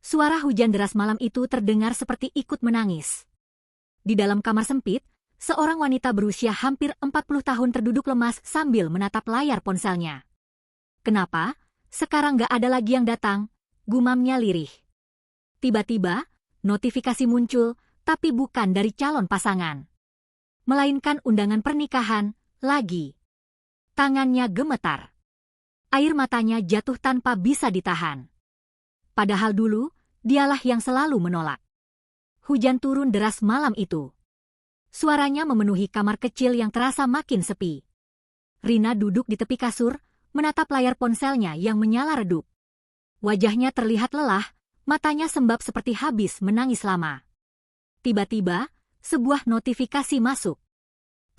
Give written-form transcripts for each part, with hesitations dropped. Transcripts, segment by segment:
Suara hujan deras malam itu terdengar seperti ikut menangis. Di dalam kamar sempit, seorang wanita berusia hampir 40 tahun terduduk lemas sambil menatap layar ponselnya. "Kenapa? Sekarang gak ada lagi yang datang," gumamnya lirih. Tiba-tiba, notifikasi muncul, tapi bukan dari calon pasangan, melainkan undangan pernikahan, lagi. Tangannya gemetar. Air matanya jatuh tanpa bisa ditahan. Padahal dulu, dialah yang selalu menolak. Hujan turun deras malam itu. Suaranya memenuhi kamar kecil yang terasa makin sepi. Rina duduk di tepi kasur, menatap layar ponselnya yang menyala redup. Wajahnya terlihat lelah, matanya sembab seperti habis menangis lama. Tiba-tiba, sebuah notifikasi masuk.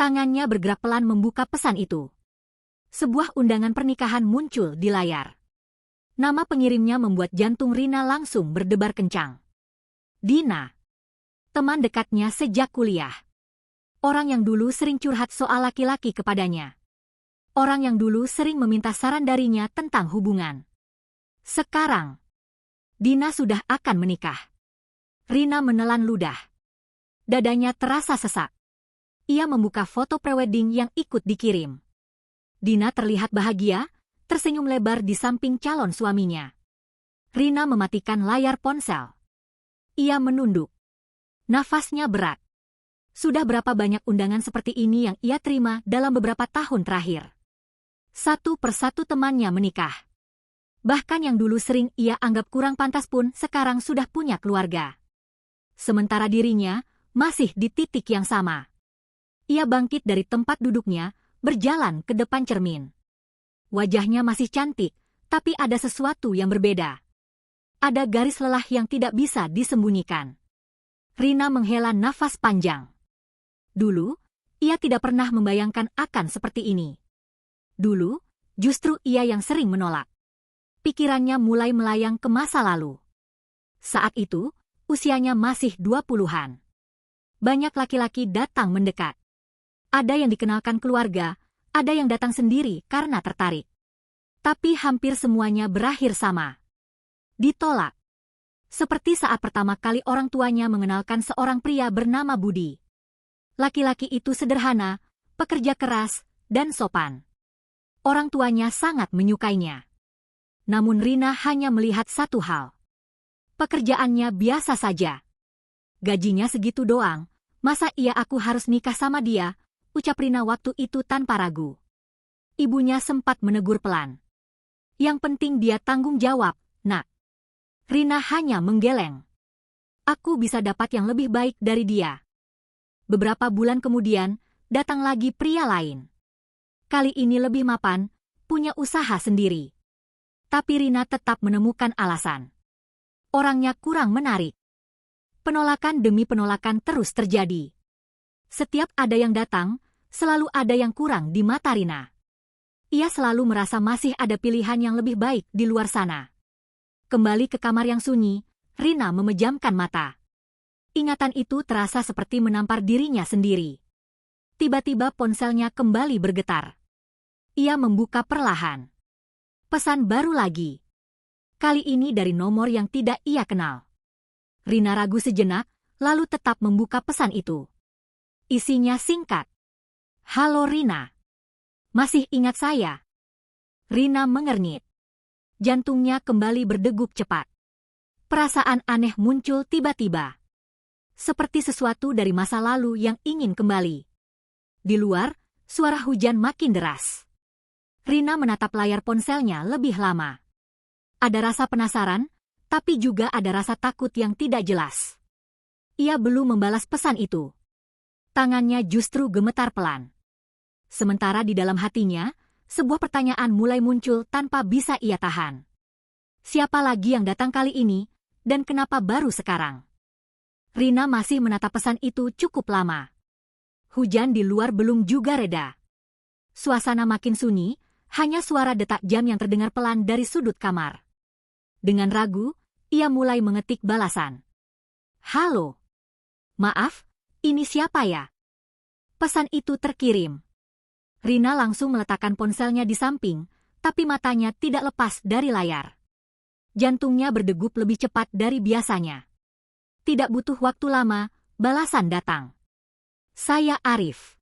Tangannya bergerak pelan membuka pesan itu. Sebuah undangan pernikahan muncul di layar. Nama pengirimnya membuat jantung Rina langsung berdebar kencang. Dina. Teman dekatnya sejak kuliah. Orang yang dulu sering curhat soal laki-laki kepadanya. Orang yang dulu sering meminta saran darinya tentang hubungan. Sekarang, Dina sudah akan menikah. Rina menelan ludah. Dadanya terasa sesak. Ia membuka foto prewedding yang ikut dikirim. Dina terlihat bahagia, tersenyum lebar di samping calon suaminya. Rina mematikan layar ponsel. Ia menunduk. Nafasnya berat. Sudah berapa banyak undangan seperti ini yang ia terima dalam beberapa tahun terakhir. Satu persatu temannya menikah. Bahkan yang dulu sering ia anggap kurang pantas pun sekarang sudah punya keluarga. Sementara dirinya masih di titik yang sama. Ia bangkit dari tempat duduknya, berjalan ke depan cermin. Wajahnya masih cantik, tapi ada sesuatu yang berbeda. Ada garis lelah yang tidak bisa disembunyikan. Rina menghela nafas panjang. Dulu, ia tidak pernah membayangkan akan seperti ini. Dulu, justru ia yang sering menolak. Pikirannya mulai melayang ke masa lalu. Saat itu, usianya masih 20-an. Banyak laki-laki datang mendekat. Ada yang dikenalkan keluarga, ada yang datang sendiri karena tertarik. Tapi hampir semuanya berakhir sama. Ditolak. Seperti saat pertama kali orang tuanya mengenalkan seorang pria bernama Budi. Laki-laki itu sederhana, pekerja keras, dan sopan. Orang tuanya sangat menyukainya. Namun Rina hanya melihat satu hal. Pekerjaannya biasa saja. Gajinya segitu doang, masa iya aku harus nikah sama dia? Ucap Rina waktu itu tanpa ragu. Ibunya sempat menegur pelan. Yang penting dia tanggung jawab, nak. Rina hanya menggeleng. Aku bisa dapat yang lebih baik dari dia. Beberapa bulan kemudian, datang lagi pria lain. Kali ini lebih mapan, punya usaha sendiri. Tapi Rina tetap menemukan alasan. Orangnya kurang menarik. Penolakan demi penolakan terus terjadi. Setiap ada yang datang, selalu ada yang kurang di mata Rina. Ia selalu merasa masih ada pilihan yang lebih baik di luar sana. Kembali ke kamar yang sunyi, Rina memejamkan mata. Ingatan itu terasa seperti menampar dirinya sendiri. Tiba-tiba ponselnya kembali bergetar. Ia membuka perlahan. Pesan baru lagi. Kali ini dari nomor yang tidak ia kenal. Rina ragu sejenak, lalu tetap membuka pesan itu. Isinya singkat. Halo Rina. Masih ingat saya? Rina mengernyit. Jantungnya kembali berdegup cepat. Perasaan aneh muncul tiba-tiba. Seperti sesuatu dari masa lalu yang ingin kembali. Di luar, suara hujan makin deras. Rina menatap layar ponselnya lebih lama. Ada rasa penasaran, tapi juga ada rasa takut yang tidak jelas. Ia belum membalas pesan itu. Tangannya justru gemetar pelan. Sementara di dalam hatinya, sebuah pertanyaan mulai muncul tanpa bisa ia tahan. Siapa lagi yang datang kali ini, dan kenapa baru sekarang? Rina masih menatap pesan itu cukup lama. Hujan di luar belum juga reda. Suasana makin sunyi, hanya suara detak jam yang terdengar pelan dari sudut kamar. Dengan ragu, ia mulai mengetik balasan. Halo. Maaf, ini siapa ya? Pesan itu terkirim. Rina langsung meletakkan ponselnya di samping, tapi matanya tidak lepas dari layar. Jantungnya berdegup lebih cepat dari biasanya. Tidak butuh waktu lama, balasan datang. Saya Arif.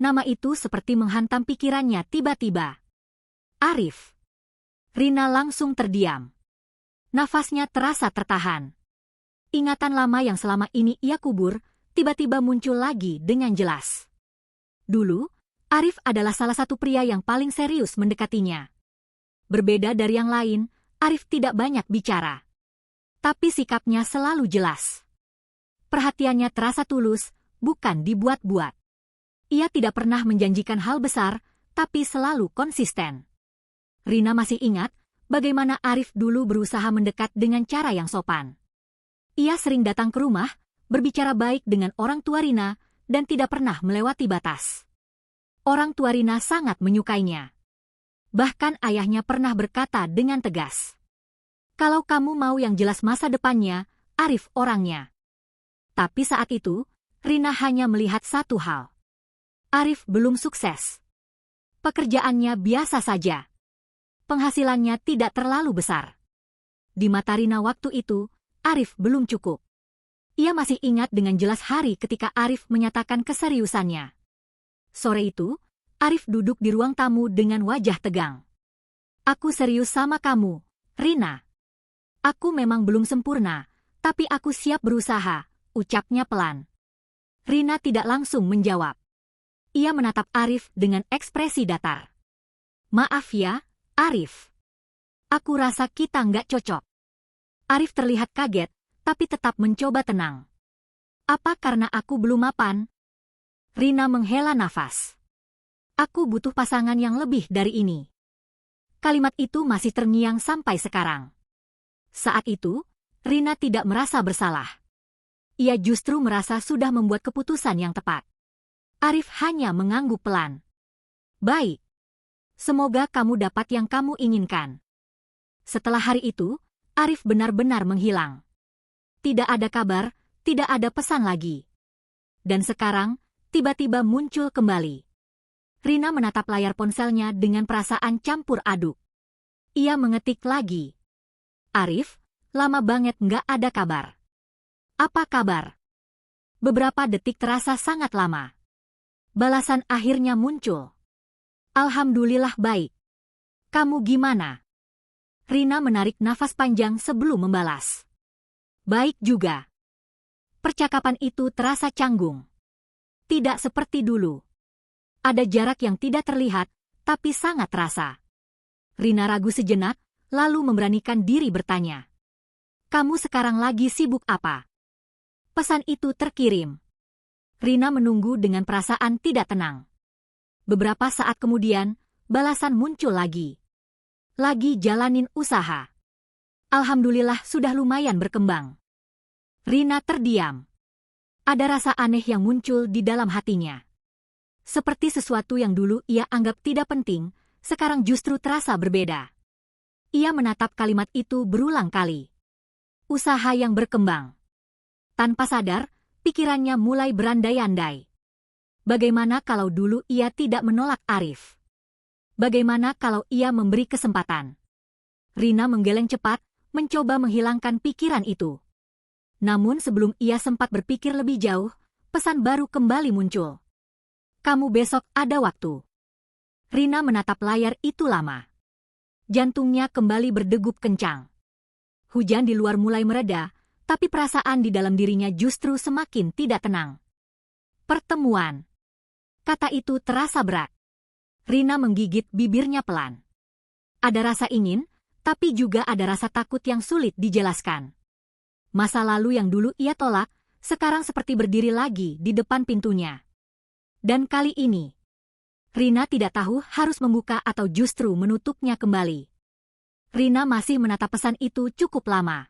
Nama itu seperti menghantam pikirannya tiba-tiba. Arif. Rina langsung terdiam. Nafasnya terasa tertahan. Ingatan lama yang selama ini ia kubur, tiba-tiba muncul lagi dengan jelas. Dulu, Arif adalah salah satu pria yang paling serius mendekatinya. Berbeda dari yang lain, Arif tidak banyak bicara. Tapi sikapnya selalu jelas. Perhatiannya terasa tulus, bukan dibuat-buat. Ia tidak pernah menjanjikan hal besar, tapi selalu konsisten. Rina masih ingat bagaimana Arif dulu berusaha mendekat dengan cara yang sopan. Ia sering datang ke rumah, berbicara baik dengan orang tua Rina, dan tidak pernah melewati batas. Orang tua Rina sangat menyukainya. Bahkan ayahnya pernah berkata dengan tegas, "Kalau kamu mau yang jelas masa depannya, Arif orangnya." Tapi saat itu, Rina hanya melihat satu hal. Arif belum sukses. Pekerjaannya biasa saja. Penghasilannya tidak terlalu besar. Di mata Rina waktu itu, Arif belum cukup. Ia masih ingat dengan jelas hari ketika Arif menyatakan keseriusannya. Sore itu, Arif duduk di ruang tamu dengan wajah tegang. "Aku serius sama kamu, Rina. Aku memang belum sempurna, tapi aku siap berusaha," ucapnya pelan. Rina tidak langsung menjawab. Ia menatap Arif dengan ekspresi datar. "Maaf ya, Arif. Aku rasa kita nggak cocok." Arif terlihat kaget, tapi tetap mencoba tenang. "Apa karena aku belum mapan?" Rina menghela nafas. "Aku butuh pasangan yang lebih dari ini." Kalimat itu masih terngiang sampai sekarang. Saat itu, Rina tidak merasa bersalah. Ia justru merasa sudah membuat keputusan yang tepat. Arif hanya mengangguk pelan. "Baik. Semoga kamu dapat yang kamu inginkan." Setelah hari itu, Arif benar-benar menghilang. Tidak ada kabar, tidak ada pesan lagi. Dan sekarang, tiba-tiba muncul kembali. Rina menatap layar ponselnya dengan perasaan campur aduk. Ia mengetik lagi. "Arif, lama banget nggak ada kabar." "Apa kabar?" Beberapa detik terasa sangat lama. Balasan akhirnya muncul. "Alhamdulillah baik. Kamu gimana?" Rina menarik nafas panjang sebelum membalas. "Baik juga." Percakapan itu terasa canggung. Tidak seperti dulu. Ada jarak yang tidak terlihat, tapi sangat terasa. Rina ragu sejenak, lalu memberanikan diri bertanya. "Kamu sekarang lagi sibuk apa?" Pesan itu terkirim. Rina menunggu dengan perasaan tidak tenang. Beberapa saat kemudian, balasan muncul lagi. "Lagi jalanin usaha. Alhamdulillah sudah lumayan berkembang." Rina terdiam. Ada rasa aneh yang muncul di dalam hatinya. Seperti sesuatu yang dulu ia anggap tidak penting, sekarang justru terasa berbeda. Ia menatap kalimat itu berulang kali. Usaha yang berkembang. Tanpa sadar, pikirannya mulai berandai-andai. Bagaimana kalau dulu ia tidak menolak Arif? Bagaimana kalau ia memberi kesempatan? Rina menggeleng cepat, mencoba menghilangkan pikiran itu. Namun sebelum ia sempat berpikir lebih jauh, pesan baru kembali muncul. "Kamu besok ada waktu." Rina menatap layar itu lama. Jantungnya kembali berdegup kencang. Hujan di luar mulai mereda, tapi perasaan di dalam dirinya justru semakin tidak tenang. "Pertemuan." Kata itu terasa berat. Rina menggigit bibirnya pelan. Ada rasa ingin, tapi juga ada rasa takut yang sulit dijelaskan. Masa lalu yang dulu ia tolak, sekarang seperti berdiri lagi di depan pintunya. Dan kali ini, Rina tidak tahu harus membuka atau justru menutupnya kembali. Rina masih menatap pesan itu cukup lama.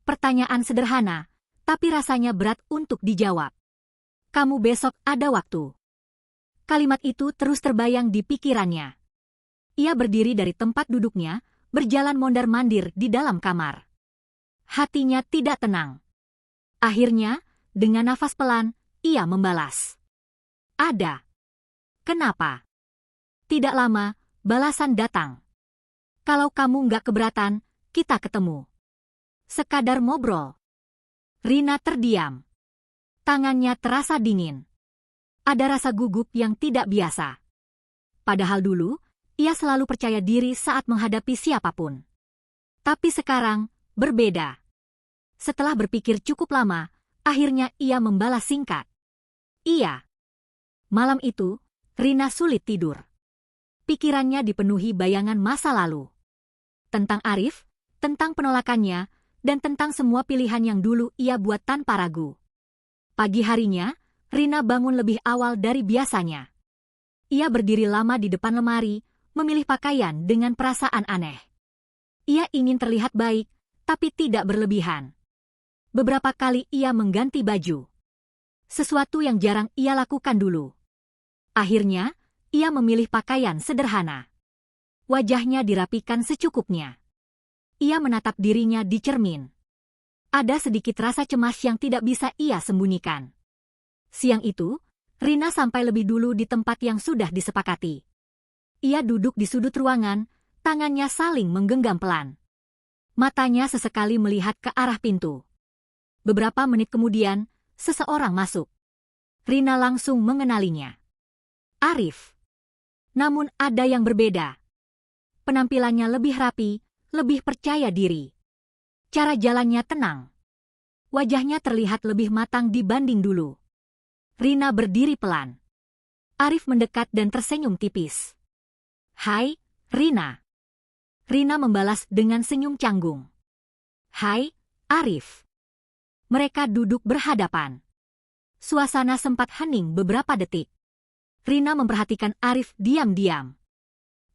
Pertanyaan sederhana, tapi rasanya berat untuk dijawab. "Kamu besok ada waktu." Kalimat itu terus terbayang di pikirannya. Ia berdiri dari tempat duduknya, berjalan mondar-mandir di dalam kamar. Hatinya tidak tenang. Akhirnya, dengan nafas pelan, ia membalas. "Ada." "Kenapa?" Tidak lama, balasan datang. "Kalau kamu nggak keberatan, kita ketemu. Sekadar ngobrol. Rina terdiam. Tangannya terasa dingin. Ada rasa gugup yang tidak biasa. Padahal dulu, ia selalu percaya diri saat menghadapi siapapun. Tapi sekarang, berbeda. Setelah berpikir cukup lama, akhirnya ia membalas singkat. Iya. Malam itu, Rina sulit tidur. Pikirannya dipenuhi bayangan masa lalu. Tentang Arif, tentang penolakannya, dan tentang semua pilihan yang dulu ia buat tanpa ragu. Pagi harinya, Rina bangun lebih awal dari biasanya. Ia berdiri lama di depan lemari, memilih pakaian dengan perasaan aneh. Ia ingin terlihat baik, tapi tidak berlebihan. Beberapa kali ia mengganti baju. Sesuatu yang jarang ia lakukan dulu. Akhirnya, ia memilih pakaian sederhana. Wajahnya dirapikan secukupnya. Ia menatap dirinya di cermin. Ada sedikit rasa cemas yang tidak bisa ia sembunyikan. Siang itu, Rina sampai lebih dulu di tempat yang sudah disepakati. Ia duduk di sudut ruangan, tangannya saling menggenggam pelan. Matanya sesekali melihat ke arah pintu. Beberapa menit kemudian, seseorang masuk. Rina langsung mengenalinya. Arif. Namun ada yang berbeda. Penampilannya lebih rapi, lebih percaya diri. Cara jalannya tenang. Wajahnya terlihat lebih matang dibanding dulu. Rina berdiri pelan. Arif mendekat dan tersenyum tipis. Hai, Rina. Rina membalas dengan senyum canggung. Hai, Arif. Mereka duduk berhadapan. Suasana sempat hening beberapa detik. Rina memperhatikan Arif diam-diam.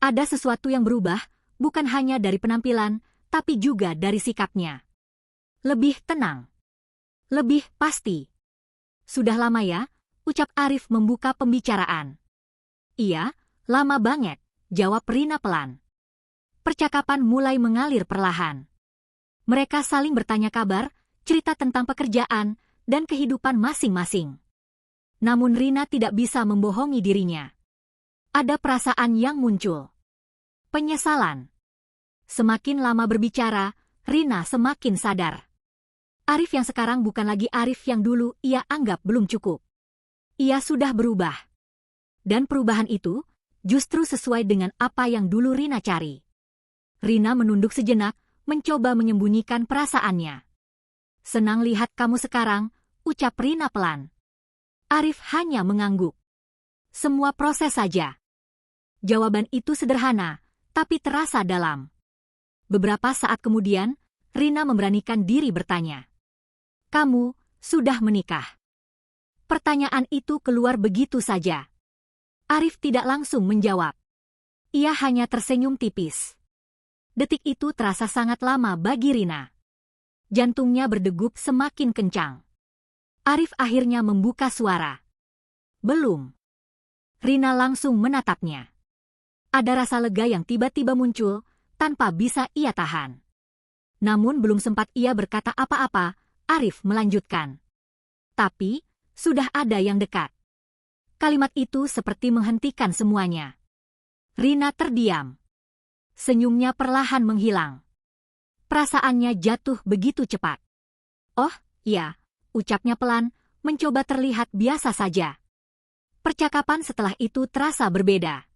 Ada sesuatu yang berubah, bukan hanya dari penampilan, tapi juga dari sikapnya. Lebih tenang. Lebih pasti. Sudah lama ya, ucap Arif membuka pembicaraan. Iya, lama banget, jawab Rina pelan. Percakapan mulai mengalir perlahan. Mereka saling bertanya kabar, cerita tentang pekerjaan, dan kehidupan masing-masing. Namun Rina tidak bisa membohongi dirinya. Ada perasaan yang muncul. Penyesalan. Semakin lama berbicara, Rina semakin sadar. Arif yang sekarang bukan lagi Arif yang dulu ia anggap belum cukup. Ia sudah berubah. Dan perubahan itu justru sesuai dengan apa yang dulu Rina cari. Rina menunduk sejenak, mencoba menyembunyikan perasaannya. Senang lihat kamu sekarang, ucap Rina pelan. Arif hanya mengangguk. Semua proses saja. Jawaban itu sederhana, tapi terasa dalam. Beberapa saat kemudian, Rina memberanikan diri bertanya. Kamu sudah menikah? Pertanyaan itu keluar begitu saja. Arif tidak langsung menjawab. Ia hanya tersenyum tipis. Detik itu terasa sangat lama bagi Rina. Jantungnya berdegup semakin kencang. Arif akhirnya membuka suara. Belum. Rina langsung menatapnya. Ada rasa lega yang tiba-tiba muncul, tanpa bisa ia tahan. Namun belum sempat ia berkata apa-apa, Arif melanjutkan. Tapi, sudah ada yang dekat. Kalimat itu seperti menghentikan semuanya. Rina terdiam. Senyumnya perlahan menghilang. Perasaannya jatuh begitu cepat. Oh, iya, ucapnya pelan, mencoba terlihat biasa saja. Percakapan setelah itu terasa berbeda.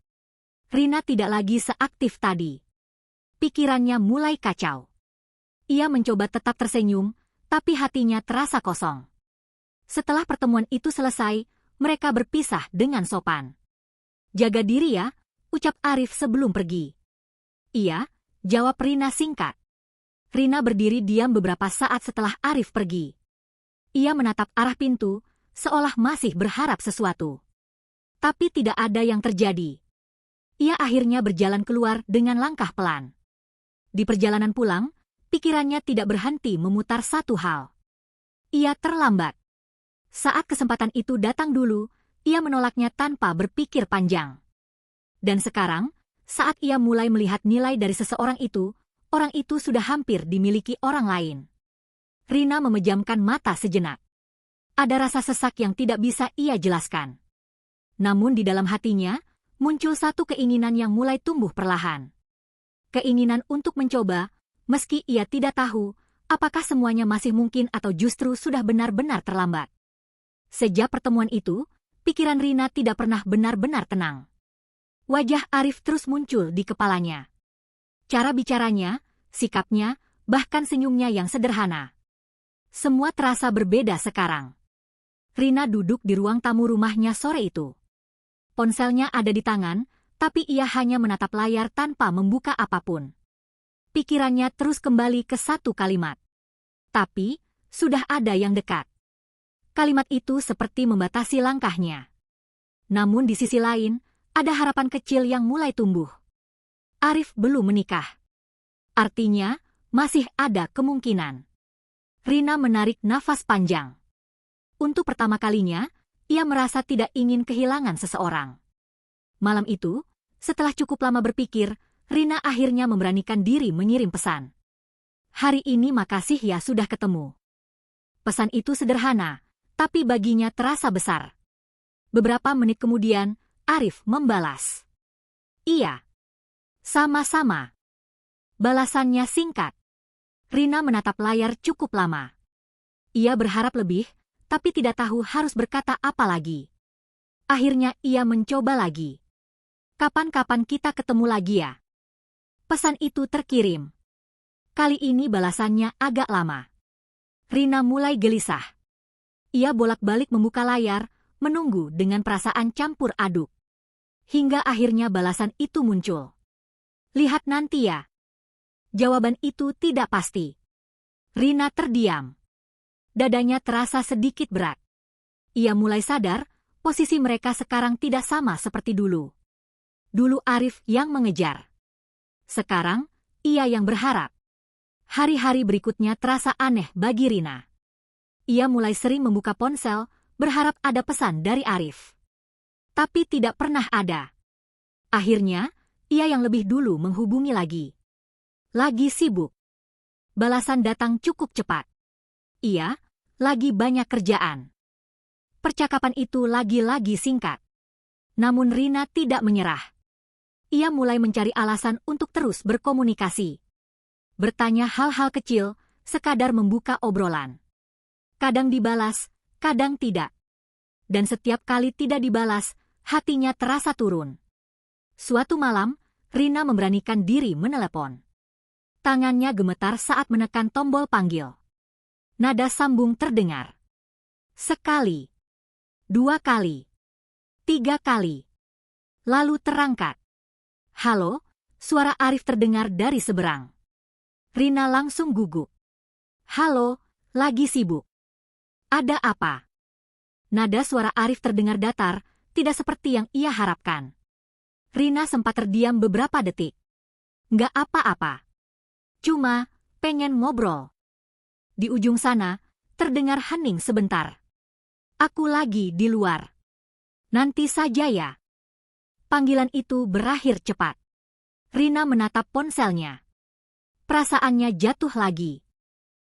Rina tidak lagi seaktif tadi. Pikirannya mulai kacau. Ia mencoba tetap tersenyum, tapi hatinya terasa kosong. Setelah pertemuan itu selesai, mereka berpisah dengan sopan. Jaga diri ya, ucap Arif sebelum pergi. Iya, jawab Rina singkat. Rina berdiri diam beberapa saat setelah Arif pergi. Ia menatap arah pintu, seolah masih berharap sesuatu. Tapi tidak ada yang terjadi. Ia akhirnya berjalan keluar dengan langkah pelan. Di perjalanan pulang, pikirannya tidak berhenti memutar satu hal. Ia terlambat. Saat kesempatan itu datang dulu, ia menolaknya tanpa berpikir panjang. Dan sekarang, saat ia mulai melihat nilai dari seseorang itu, orang itu sudah hampir dimiliki orang lain. Rina memejamkan mata sejenak. Ada rasa sesak yang tidak bisa ia jelaskan. Namun di dalam hatinya, muncul satu keinginan yang mulai tumbuh perlahan. Keinginan untuk mencoba, meski ia tidak tahu apakah semuanya masih mungkin atau justru sudah benar-benar terlambat. Sejak pertemuan itu, pikiran Rina tidak pernah benar-benar tenang. Wajah Arif terus muncul di kepalanya. Cara bicaranya, sikapnya, bahkan senyumnya yang sederhana. Semua terasa berbeda sekarang. Rina duduk di ruang tamu rumahnya sore itu. Ponselnya ada di tangan, tapi ia hanya menatap layar tanpa membuka apapun. Pikirannya terus kembali ke satu kalimat. Tapi, sudah ada yang dekat. Kalimat itu seperti membatasi langkahnya. Namun di sisi lain, ada harapan kecil yang mulai tumbuh. Arif belum menikah. Artinya, masih ada kemungkinan. Rina menarik nafas panjang. Untuk pertama kalinya, ia merasa tidak ingin kehilangan seseorang. Malam itu, setelah cukup lama berpikir, Rina akhirnya memberanikan diri mengirim pesan. Hari ini makasih ya sudah ketemu. Pesan itu sederhana, tapi baginya terasa besar. Beberapa menit kemudian, Arif membalas. Iya. Sama-sama. Balasannya singkat. Rina menatap layar cukup lama. Ia berharap lebih, tapi tidak tahu harus berkata apa lagi. Akhirnya ia mencoba lagi. Kapan-kapan kita ketemu lagi ya? Pesan itu terkirim. Kali ini balasannya agak lama. Rina mulai gelisah. Ia bolak-balik membuka layar, menunggu dengan perasaan campur aduk. Hingga akhirnya balasan itu muncul. Lihat nanti ya. Jawaban itu tidak pasti. Rina terdiam. Dadanya terasa sedikit berat. Ia mulai sadar, posisi mereka sekarang tidak sama seperti dulu. Dulu Arif yang mengejar. Sekarang, ia yang berharap. Hari-hari berikutnya terasa aneh bagi Rina. Ia mulai sering membuka ponsel, berharap ada pesan dari Arif. Tapi tidak pernah ada. Akhirnya, ia yang lebih dulu menghubungi lagi. Lagi sibuk. Balasan datang cukup cepat. Iya, lagi banyak kerjaan. Percakapan itu lagi-lagi singkat. Namun Rina tidak menyerah. Ia mulai mencari alasan untuk terus berkomunikasi. Bertanya hal-hal kecil, sekadar membuka obrolan. Kadang dibalas, kadang tidak. Dan setiap kali tidak dibalas, hatinya terasa turun. Suatu malam, Rina memberanikan diri menelepon. Tangannya gemetar saat menekan tombol panggil. Nada sambung terdengar. Sekali. 2 kali. 3 kali. Lalu terangkat. Halo, suara Arif terdengar dari seberang. Rina langsung gugup. Halo, lagi sibuk. Ada apa? Nada suara Arif terdengar datar, tidak seperti yang ia harapkan. Rina sempat terdiam beberapa detik. Nggak apa-apa. Cuma, pengen ngobrol. Di ujung sana, terdengar hening sebentar. Aku lagi di luar. Nanti saja ya. Panggilan itu berakhir cepat. Rina menatap ponselnya. Perasaannya jatuh lagi.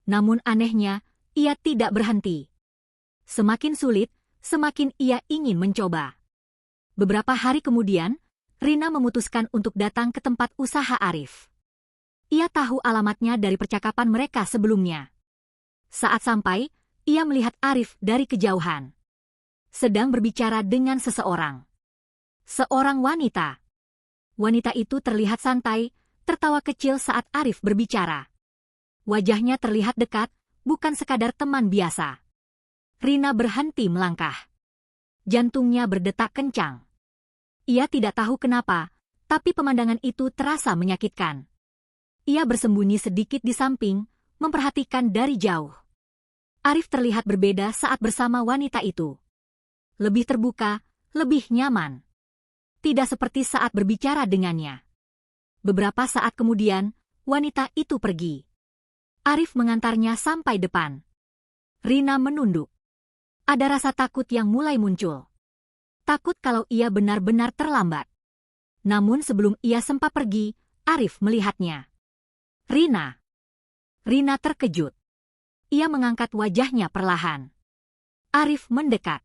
Namun anehnya, ia tidak berhenti. Semakin sulit, semakin ia ingin mencoba. Beberapa hari kemudian, Rina memutuskan untuk datang ke tempat usaha Arif. Ia tahu alamatnya dari percakapan mereka sebelumnya. Saat sampai, ia melihat Arif dari kejauhan. Sedang berbicara dengan seseorang. Seorang wanita. Wanita itu terlihat santai, tertawa kecil saat Arif berbicara. Wajahnya terlihat dekat, bukan sekadar teman biasa. Rina berhenti melangkah. Jantungnya berdetak kencang. Ia tidak tahu kenapa, tapi pemandangan itu terasa menyakitkan. Ia bersembunyi sedikit di samping, memperhatikan dari jauh. Arif terlihat berbeda saat bersama wanita itu. Lebih terbuka, lebih nyaman. Tidak seperti saat berbicara dengannya. Beberapa saat kemudian, wanita itu pergi. Arif mengantarnya sampai depan. Rina menunduk. Ada rasa takut yang mulai muncul. Takut kalau ia benar-benar terlambat. Namun sebelum ia sempat pergi, Arif melihatnya. Rina. Rina terkejut. Ia mengangkat wajahnya perlahan. Arif mendekat.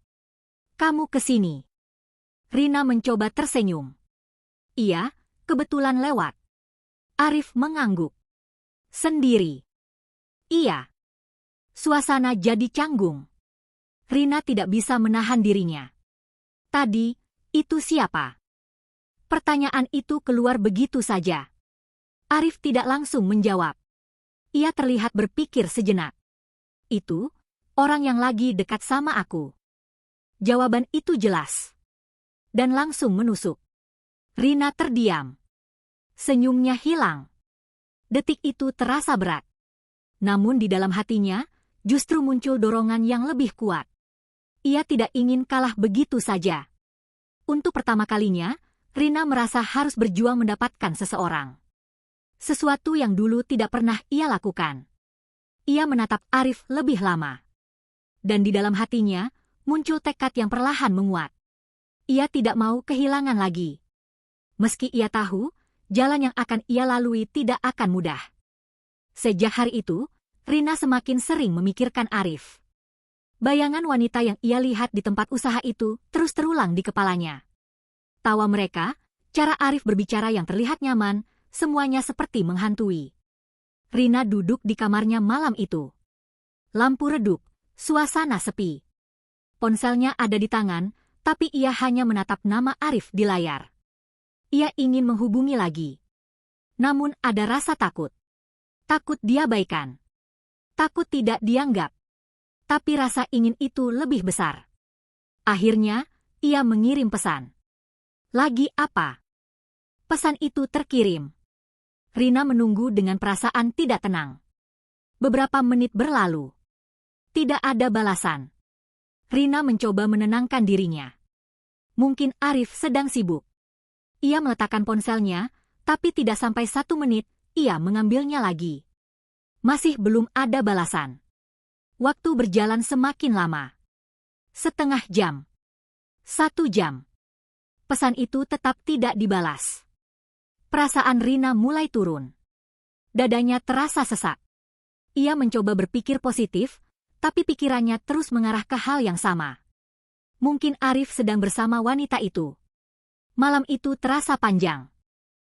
Kamu kesini. Rina mencoba tersenyum. Iya, kebetulan lewat. Arif mengangguk. Sendiri. Iya. Suasana jadi canggung. Rina tidak bisa menahan dirinya. Tadi, itu siapa? Pertanyaan itu keluar begitu saja. Arif tidak langsung menjawab. Ia terlihat berpikir sejenak. Itu, orang yang lagi dekat sama aku. Jawaban itu jelas. Dan langsung menusuk. Rina terdiam. Senyumnya hilang. Detik itu terasa berat. Namun di dalam hatinya, justru muncul dorongan yang lebih kuat. Ia tidak ingin kalah begitu saja. Untuk pertama kalinya, Rina merasa harus berjuang mendapatkan seseorang. Sesuatu yang dulu tidak pernah ia lakukan. Ia menatap Arif lebih lama. Dan di dalam hatinya, muncul tekad yang perlahan menguat. Ia tidak mau kehilangan lagi. Meski ia tahu, jalan yang akan ia lalui tidak akan mudah. Sejak hari itu, Rina semakin sering memikirkan Arif. Bayangan wanita yang ia lihat di tempat usaha itu terus terulang di kepalanya. Tawa mereka, cara Arif berbicara yang terlihat nyaman, semuanya seperti menghantui. Rina duduk di kamarnya malam itu. Lampu redup, suasana sepi. Ponselnya ada di tangan, tapi ia hanya menatap nama Arif di layar. Ia ingin menghubungi lagi. Namun ada rasa takut. Takut diabaikan. Takut tidak dianggap. Tapi rasa ingin itu lebih besar. Akhirnya, ia mengirim pesan. Lagi apa? Pesan itu terkirim. Rina menunggu dengan perasaan tidak tenang. Beberapa menit berlalu. Tidak ada balasan. Rina mencoba menenangkan dirinya. Mungkin Arif sedang sibuk. Ia meletakkan ponselnya, tapi tidak sampai 1 menit, ia mengambilnya lagi. Masih belum ada balasan. Waktu berjalan semakin lama. Setengah jam. 1 jam. Pesan itu tetap tidak dibalas. Perasaan Rina mulai turun. Dadanya terasa sesak. Ia mencoba berpikir positif, tapi pikirannya terus mengarah ke hal yang sama. Mungkin Arif sedang bersama wanita itu. Malam itu terasa panjang.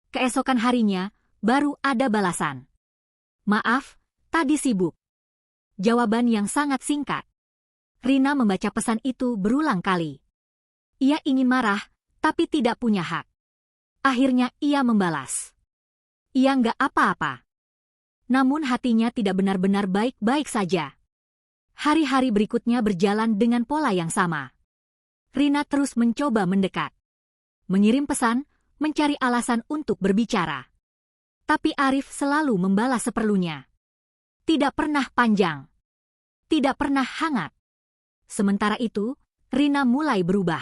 Keesokan harinya, baru ada balasan. Maaf, tadi sibuk. Jawaban yang sangat singkat. Rina membaca pesan itu berulang kali. Ia ingin marah, tapi tidak punya hak. Akhirnya ia membalas. Ia nggak apa-apa. Namun hatinya tidak benar-benar baik-baik saja. Hari-hari berikutnya berjalan dengan pola yang sama. Rina terus mencoba mendekat. Mengirim pesan, mencari alasan untuk berbicara. Tapi Arif selalu membalas seperlunya. Tidak pernah panjang. Tidak pernah hangat. Sementara itu, Rina mulai berubah.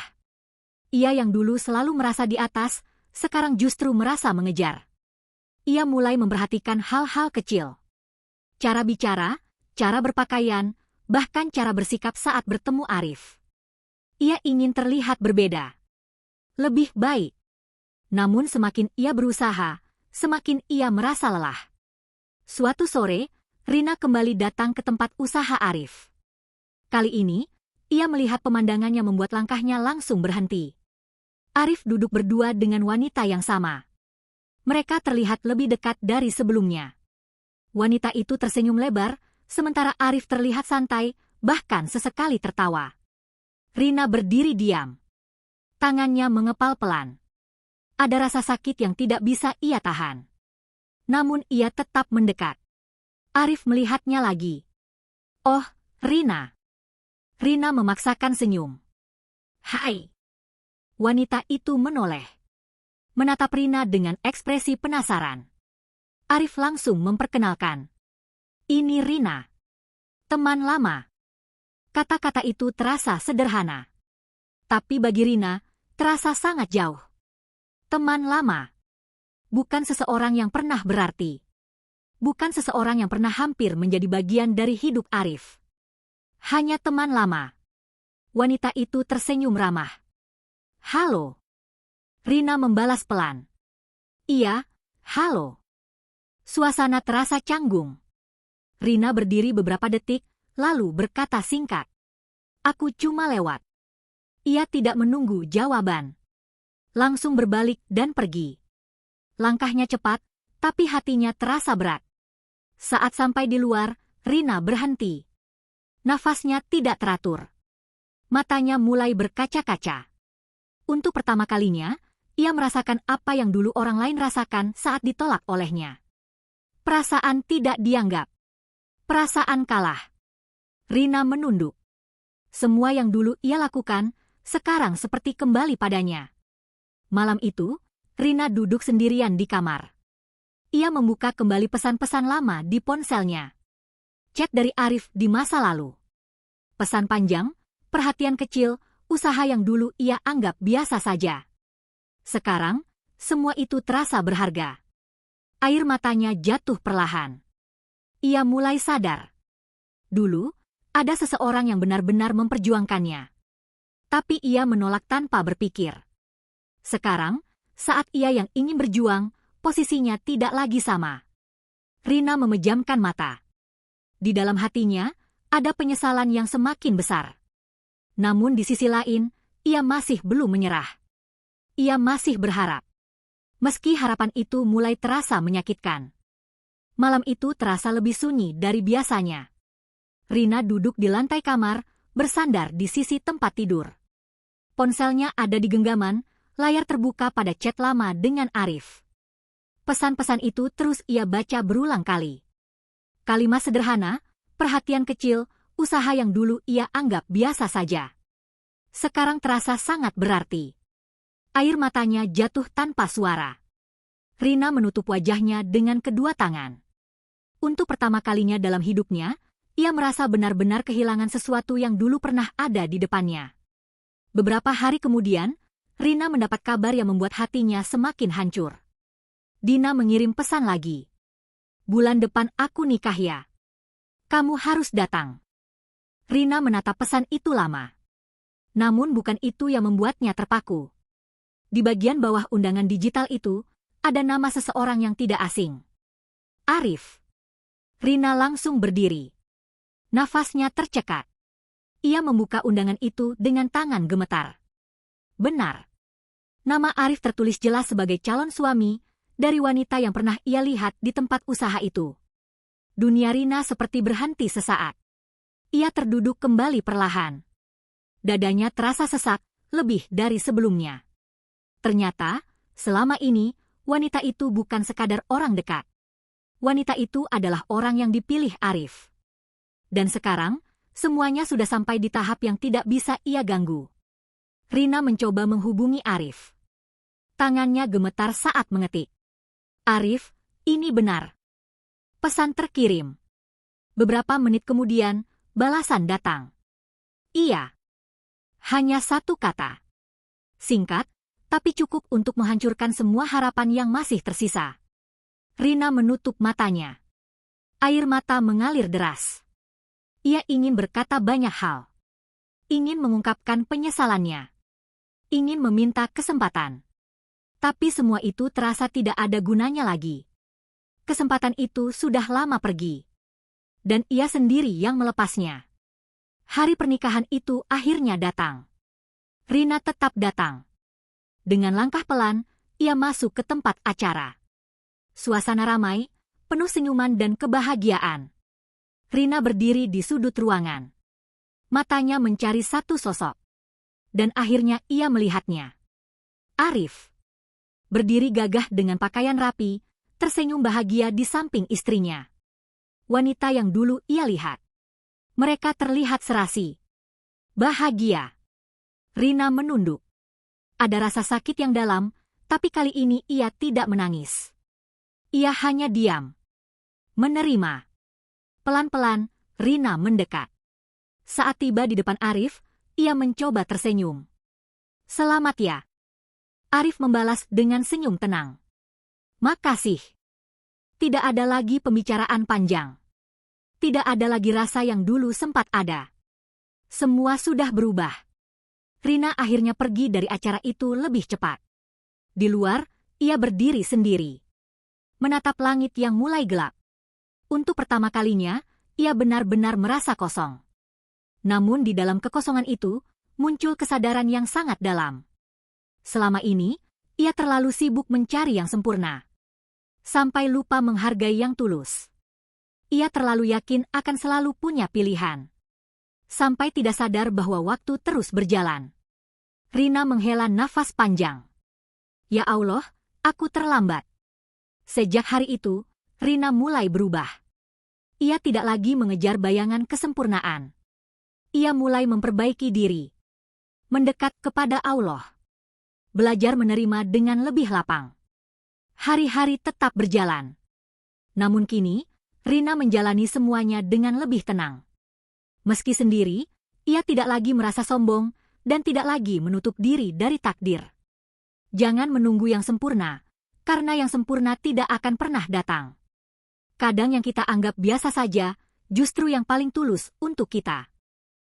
Ia yang dulu selalu merasa di atas, sekarang justru merasa mengejar. Ia mulai memperhatikan hal-hal kecil. Cara bicara, cara berpakaian, bahkan cara bersikap saat bertemu Arif. Ia ingin terlihat berbeda. Lebih baik. Namun semakin ia berusaha, semakin ia merasa lelah. Suatu sore, Rina kembali datang ke tempat usaha Arif. Kali ini, ia melihat pemandangannya membuat langkahnya langsung berhenti. Arif duduk berdua dengan wanita yang sama. Mereka terlihat lebih dekat dari sebelumnya. Wanita itu tersenyum lebar, sementara Arif terlihat santai, bahkan sesekali tertawa. Rina berdiri diam. Tangannya mengepal pelan. Ada rasa sakit yang tidak bisa ia tahan. Namun ia tetap mendekat. Arif melihatnya lagi. Oh, Rina. Rina memaksakan senyum. Hai. Wanita itu menoleh. Menatap Rina dengan ekspresi penasaran. Arif langsung memperkenalkan. Ini Rina. Teman lama. Kata-kata itu terasa sederhana. Tapi bagi Rina, terasa sangat jauh. Teman lama. Bukan seseorang yang pernah berarti. Bukan seseorang yang pernah hampir menjadi bagian dari hidup Arif. Hanya teman lama. Wanita itu tersenyum ramah. Halo. Rina membalas pelan. Iya, halo. Suasana terasa canggung. Rina berdiri beberapa detik, lalu berkata singkat. Aku cuma lewat. Ia tidak menunggu jawaban. Langsung berbalik dan pergi. Langkahnya cepat, tapi hatinya terasa berat. Saat sampai di luar, Rina berhenti. Nafasnya tidak teratur. Matanya mulai berkaca-kaca. Untuk pertama kalinya, ia merasakan apa yang dulu orang lain rasakan saat ditolak olehnya. Perasaan tidak dianggap. Perasaan kalah. Rina menunduk. Semua yang dulu ia lakukan, sekarang seperti kembali padanya. Malam itu, Rina duduk sendirian di kamar. Ia membuka kembali pesan-pesan lama di ponselnya. Chat dari Arif di masa lalu. Pesan panjang, perhatian kecil, usaha yang dulu ia anggap biasa saja. Sekarang, semua itu terasa berharga. Air matanya jatuh perlahan. Ia mulai sadar. Dulu, ada seseorang yang benar-benar memperjuangkannya. Tapi ia menolak tanpa berpikir. Sekarang, saat ia yang ingin berjuang, posisinya tidak lagi sama. Rina memejamkan mata. Di dalam hatinya, ada penyesalan yang semakin besar. Namun di sisi lain, ia masih belum menyerah. Ia masih berharap. Meski harapan itu mulai terasa menyakitkan. Malam itu terasa lebih sunyi dari biasanya. Rina duduk di lantai kamar, bersandar di sisi tempat tidur. Ponselnya ada di genggaman, layar terbuka pada chat lama dengan Arif. Pesan-pesan itu terus ia baca berulang kali. Kalimat sederhana, perhatian kecil, usaha yang dulu ia anggap biasa saja. Sekarang terasa sangat berarti. Air matanya jatuh tanpa suara. Rina menutup wajahnya dengan kedua tangan. Untuk pertama kalinya dalam hidupnya, ia merasa benar-benar kehilangan sesuatu yang dulu pernah ada di depannya. Beberapa hari kemudian, Rina mendapat kabar yang membuat hatinya semakin hancur. Dina mengirim pesan lagi. Bulan depan aku nikah ya. Kamu harus datang. Rina menatap pesan itu lama. Namun bukan itu yang membuatnya terpaku. Di bagian bawah undangan digital itu, ada nama seseorang yang tidak asing. Arif. Rina langsung berdiri. Nafasnya tercekat. Ia membuka undangan itu dengan tangan gemetar. Benar. Nama Arif tertulis jelas sebagai calon suami dari wanita yang pernah ia lihat di tempat usaha itu. Dunia Rina seperti berhenti sesaat. Ia terduduk kembali perlahan. Dadanya terasa sesak, lebih dari sebelumnya. Ternyata, selama ini, wanita itu bukan sekadar orang dekat. Wanita itu adalah orang yang dipilih Arif. Dan sekarang, semuanya sudah sampai di tahap yang tidak bisa ia ganggu. Rina mencoba menghubungi Arif. Tangannya gemetar saat mengetik. Arif, ini benar. Pesan terkirim. Beberapa menit kemudian, balasan datang. Iya. Hanya satu kata. Singkat, tapi cukup untuk menghancurkan semua harapan yang masih tersisa. Rina menutup matanya. Air mata mengalir deras. Ia ingin berkata banyak hal. Ingin mengungkapkan penyesalannya. Ingin meminta kesempatan. Tapi semua itu terasa tidak ada gunanya lagi. Kesempatan itu sudah lama pergi. Dan ia sendiri yang melepasnya. Hari pernikahan itu akhirnya datang. Rina tetap datang. Dengan langkah pelan, ia masuk ke tempat acara. Suasana ramai, penuh senyuman dan kebahagiaan. Rina berdiri di sudut ruangan. Matanya mencari satu sosok. Dan akhirnya ia melihatnya. Arif. Berdiri gagah dengan pakaian rapi, tersenyum bahagia di samping istrinya. Wanita yang dulu ia lihat. Mereka terlihat serasi. Bahagia. Rina menunduk. Ada rasa sakit yang dalam, tapi kali ini ia tidak menangis. Ia hanya diam. Menerima. Pelan-pelan, Rina mendekat. Saat tiba di depan Arif, ia mencoba tersenyum. Selamat ya. Arif membalas dengan senyum tenang. Makasih. Tidak ada lagi pembicaraan panjang. Tidak ada lagi rasa yang dulu sempat ada. Semua sudah berubah. Rina akhirnya pergi dari acara itu lebih cepat. Di luar, ia berdiri sendiri. Menatap langit yang mulai gelap. Untuk pertama kalinya, ia benar-benar merasa kosong. Namun di dalam kekosongan itu, muncul kesadaran yang sangat dalam. Selama ini, ia terlalu sibuk mencari yang sempurna. Sampai lupa menghargai yang tulus. Ia terlalu yakin akan selalu punya pilihan. Sampai tidak sadar bahwa waktu terus berjalan. Rina menghela nafas panjang. Ya Allah, aku terlambat. Sejak hari itu, Rina mulai berubah. Ia tidak lagi mengejar bayangan kesempurnaan. Ia mulai memperbaiki diri. Mendekat kepada Allah. Belajar menerima dengan lebih lapang. Hari-hari tetap berjalan. Namun kini, Rina menjalani semuanya dengan lebih tenang. Meski sendiri, ia tidak lagi merasa sombong dan tidak lagi menutup diri dari takdir. Jangan menunggu yang sempurna, karena yang sempurna tidak akan pernah datang. Kadang yang kita anggap biasa saja, justru yang paling tulus untuk kita.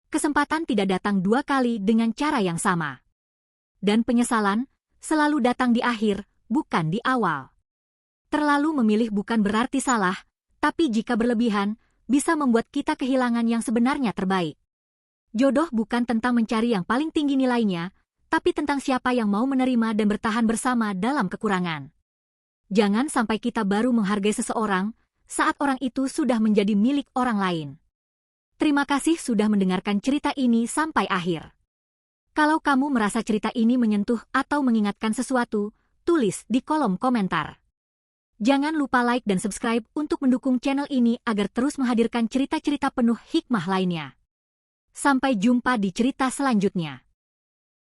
Kesempatan tidak datang dua kali dengan cara yang sama. Dan penyesalan selalu datang di akhir, bukan di awal. Terlalu memilih bukan berarti salah, tapi jika berlebihan, bisa membuat kita kehilangan yang sebenarnya terbaik. Jodoh bukan tentang mencari yang paling tinggi nilainya, tapi tentang siapa yang mau menerima dan bertahan bersama dalam kekurangan. Jangan sampai kita baru menghargai seseorang saat orang itu sudah menjadi milik orang lain. Terima kasih sudah mendengarkan cerita ini sampai akhir. Kalau kamu merasa cerita ini menyentuh atau mengingatkan sesuatu, tulis di kolom komentar. Jangan lupa like dan subscribe untuk mendukung channel ini agar terus menghadirkan cerita-cerita penuh hikmah lainnya. Sampai jumpa di cerita selanjutnya.